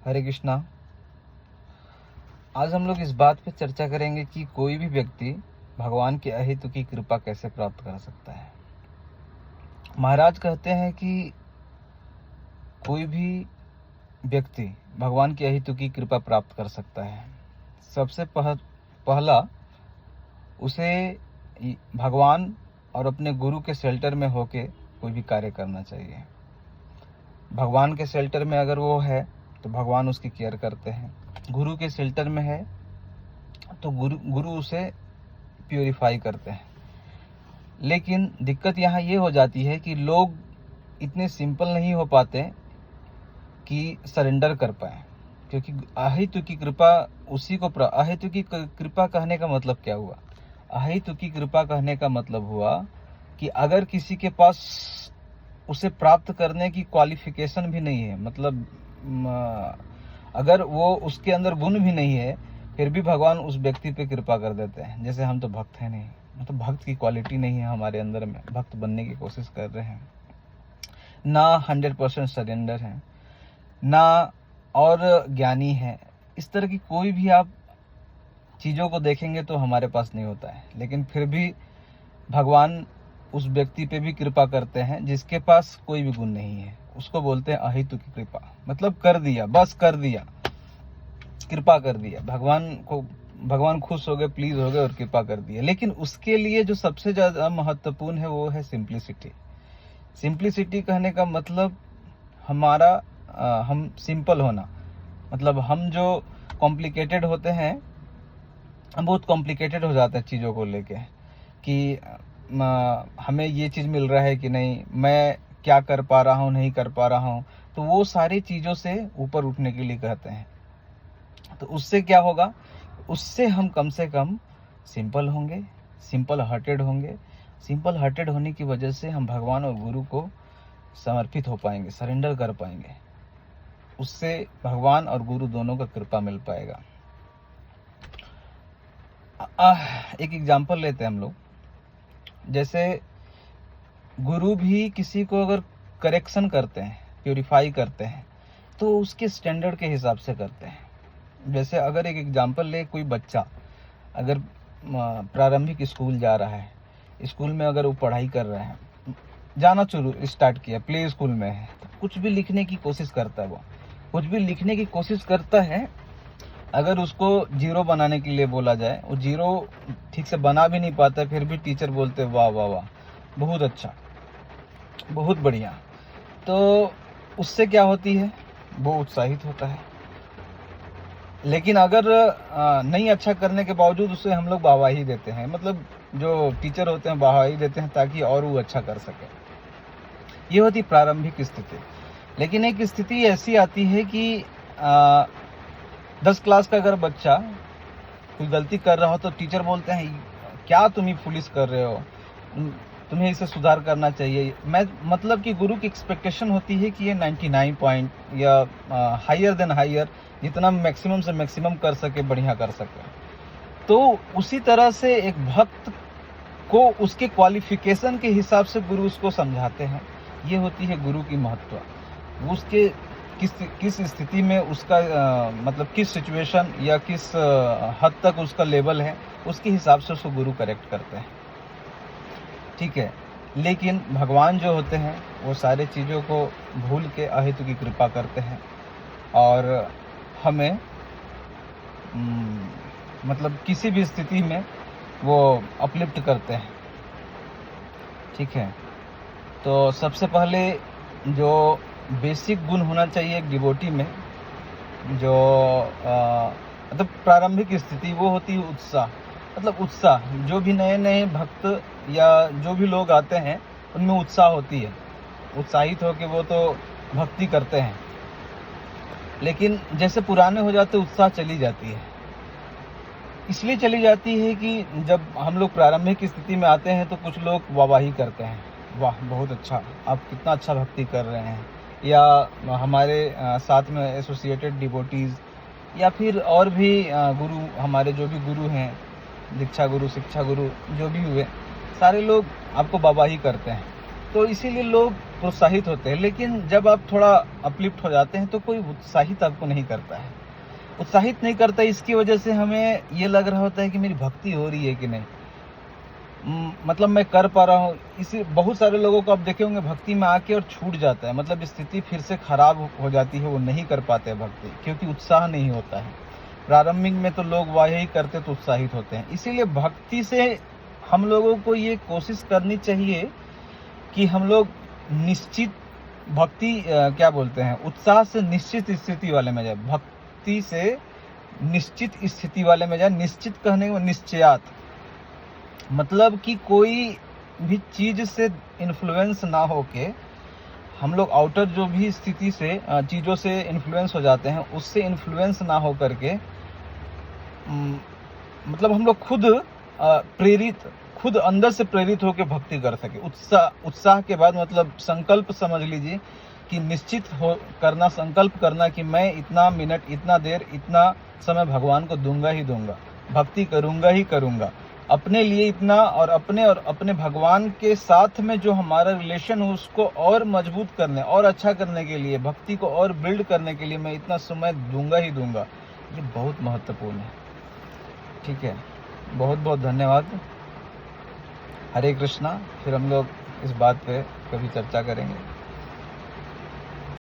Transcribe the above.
हरे कृष्णा। आज हम लोग इस बात पे चर्चा करेंगे कि कोई भी व्यक्ति भगवान की अहेतु की कृपा कैसे प्राप्त कर सकता है। महाराज कहते हैं कि कोई भी व्यक्ति भगवान की अहेतु की कृपा प्राप्त कर सकता है। सबसे पहला उसे भगवान और अपने गुरु के शेल्टर में होके कोई भी कार्य करना चाहिए। भगवान के शेल्टर में अगर वो है तो भगवान उसकी केयर करते हैं। गुरु के शेल्टर में है तो गुरु उसे प्यूरिफाई करते हैं। लेकिन दिक्कत यहाँ ये हो जाती है कि लोग इतने सिंपल नहीं हो पाते कि सरेंडर कर पाए, क्योंकि अहेतु की कृपा उसी को अहेतु की कृपा कहने का मतलब क्या हुआ? अहेतु की कृपा कहने का मतलब हुआ कि अगर किसी के पास उसे प्राप्त करने की क्वालिफिकेशन भी नहीं है, मतलब अगर वो उसके अंदर गुण भी नहीं है, फिर भी भगवान उस व्यक्ति पे कृपा कर देते हैं। जैसे हम तो भक्त हैं नहीं, मतलब भक्त की क्वालिटी नहीं है हमारे अंदर में, भक्त बनने की कोशिश कर रहे हैं ना, 100% सरेंडर है ना, और ज्ञानी है। इस तरह की कोई भी आप चीज़ों को देखेंगे तो हमारे पास नहीं होता है। लेकिन फिर भी भगवान उस व्यक्ति पे भी कृपा करते हैं जिसके पास कोई भी गुण नहीं है। उसको बोलते हैं अहेतु की कृपा, मतलब कर दिया, बस कर दिया, कृपा कर दिया। भगवान खुश हो गए, प्लीज हो गए और कृपा कर दिया। लेकिन उसके लिए जो सबसे ज्यादा महत्वपूर्ण है वो है सिंप्लिसिटी। सिंप्लिसिटी कहने का मतलब हम सिंपल होना। मतलब हम जो कॉम्प्लिकेटेड होते हैं, हम बहुत कॉम्प्लिकेटेड हो जाते हैं चीज़ों को लेके कि हमें ये चीज़ मिल रहा है कि नहीं, मैं क्या कर पा रहा हूँ, नहीं कर पा रहा हूँ। तो वो सारी चीज़ों से ऊपर उठने के लिए कहते हैं। तो उससे क्या होगा? उससे हम कम से कम सिंपल होंगे, सिंपल हार्टेड होंगे। सिंपल हार्टेड होने की वजह से हम भगवान और गुरु को समर्पित हो पाएंगे, सरेंडर कर पाएंगे। उससे भगवान और गुरु दोनों का कृपा मिल पाएगा। एक एग्जाम्पल लेते हैं हम लोग। जैसे गुरु भी किसी को अगर करेक्शन करते हैं, प्यूरिफाई करते हैं, तो उसके स्टैंडर्ड के हिसाब से करते हैं। जैसे अगर एक एग्जांपल ले, कोई बच्चा अगर प्रारंभिक स्कूल जा रहा है, स्कूल में अगर वो पढ़ाई कर रहा है, जाना स्टार्ट किया, प्ले स्कूल में है, तो कुछ भी लिखने की कोशिश करता है। वो कुछ भी लिखने की कोशिश करता है। अगर उसको जीरो बनाने के लिए बोला जाए, वो जीरो ठीक से बना भी नहीं पाता, फिर भी टीचर बोलते वाह वाह वाह, बहुत अच्छा, बहुत बढ़िया। तो उससे क्या होती है? वो उत्साहित होता है। लेकिन अगर नहीं अच्छा करने के बावजूद उसे हम लोग वाहवाही देते हैं, मतलब जो टीचर होते हैं वाहवाही देते हैं ताकि और वो अच्छा कर सके। ये होती प्रारंभिक स्थिति। लेकिन एक स्थिति ऐसी आती है कि 10 क्लास का अगर बच्चा कोई गलती कर रहा हो तो टीचर बोलते हैं क्या तुम ही फुलिश कर रहे हो, तुम्हें इसे सुधार करना चाहिए। मतलब कि गुरु की एक्सपेक्टेशन होती है कि ये 99 पॉइंट या हायर देन हायर, जितना मैक्सिमम से मैक्सिमम कर सके, बढ़िया कर सके। तो उसी तरह से एक भक्त को उसके क्वालिफिकेशन के हिसाब से गुरु उसको समझाते हैं। ये होती है गुरु की महत्व। उसके किस स्थिति में उसका मतलब किस सिचुएशन या किस हद तक उसका लेवल है, उसके हिसाब से उसको गुरु करेक्ट करते हैं। ठीक है। लेकिन भगवान जो होते हैं वो सारे चीज़ों को भूल के अहेतु की कृपा करते हैं और हमें मतलब किसी भी स्थिति में वो अपलिफ्ट करते हैं। ठीक है। तो सबसे पहले जो बेसिक गुण होना चाहिए एक डिवोटी में, जो मतलब प्रारंभिक स्थिति, वो होती है उत्साह। मतलब उत्साह, जो भी नए नए भक्त या जो भी लोग आते हैं उनमें उत्साह होती है, उत्साहित होकर वो तो भक्ति करते हैं। लेकिन जैसे पुराने हो जाते उत्साह चली जाती है। इसलिए चली जाती है कि जब हम लोग प्रारंभिक स्थिति में आते हैं तो कुछ लोग वाहवाही करते हैं, वाह बहुत अच्छा, आप कितना अच्छा भक्ति कर रहे हैं। या हमारे साथ में एसोसिएटेड डिवोटीज़ या फिर और भी गुरु, हमारे जो भी गुरु हैं, दीक्षा गुरु, शिक्षा गुरु, जो भी हुए, सारे लोग आपको वाहवाही करते हैं। तो इसीलिए लोग प्रोत्साहित होते हैं, लेकिन जब आप थोड़ा अपलिफ्ट हो जाते हैं तो कोई उत्साहित आपको नहीं करता है। उत्साहित नहीं करता, इसकी वजह से हमें ये लग रहा होता है कि मेरी भक्ति हो रही है कि नहीं, मतलब मैं कर पा रहा हूँ। इसी बहुत सारे लोगों को आप देखे होंगे भक्ति में आके और छूट जाता है, मतलब स्थिति फिर से खराब हो जाती है, वो नहीं कर पाते हैं भक्ति, क्योंकि उत्साह नहीं होता है। प्रारंभिक में तो लोग वाह ही करते तो उत्साहित होते हैं। इसीलिए भक्ति से हम लोगों को ये कोशिश करनी चाहिए कि हम लोग निश्चित भक्ति क्या बोलते हैं, उत्साह से निश्चित स्थिति वाले में जाए, भक्ति से निश्चित स्थिति वाले में जाए। निश्चित कहने में निश्चयात, मतलब कि कोई भी चीज से इन्फ्लुएंस ना होके हम लोग आउटर जो भी स्थिति से चीज़ों से इन्फ्लुएंस हो जाते हैं, उससे इन्फ्लुएंस ना हो करके मतलब हम लोग खुद प्रेरित, खुद अंदर से प्रेरित होकर भक्ति कर सके। उत्साह के बाद मतलब संकल्प समझ लीजिए कि निश्चित हो करना, संकल्प करना कि मैं इतना मिनट, इतना देर, इतना समय भगवान को दूंगा ही दूंगा, भक्ति करूंगा ही करूंगा। अपने लिए इतना, और अपने भगवान के साथ में जो हमारा रिलेशन हो उसको और मजबूत करने और अच्छा करने के लिए, भक्ति को और बिल्ड करने के लिए मैं इतना समय दूंगा ही दूंगा। ये बहुत महत्वपूर्ण है। ठीक है, बहुत बहुत धन्यवाद। हरे कृष्णा। फिर हम लोग इस बात पे कभी चर्चा करेंगे।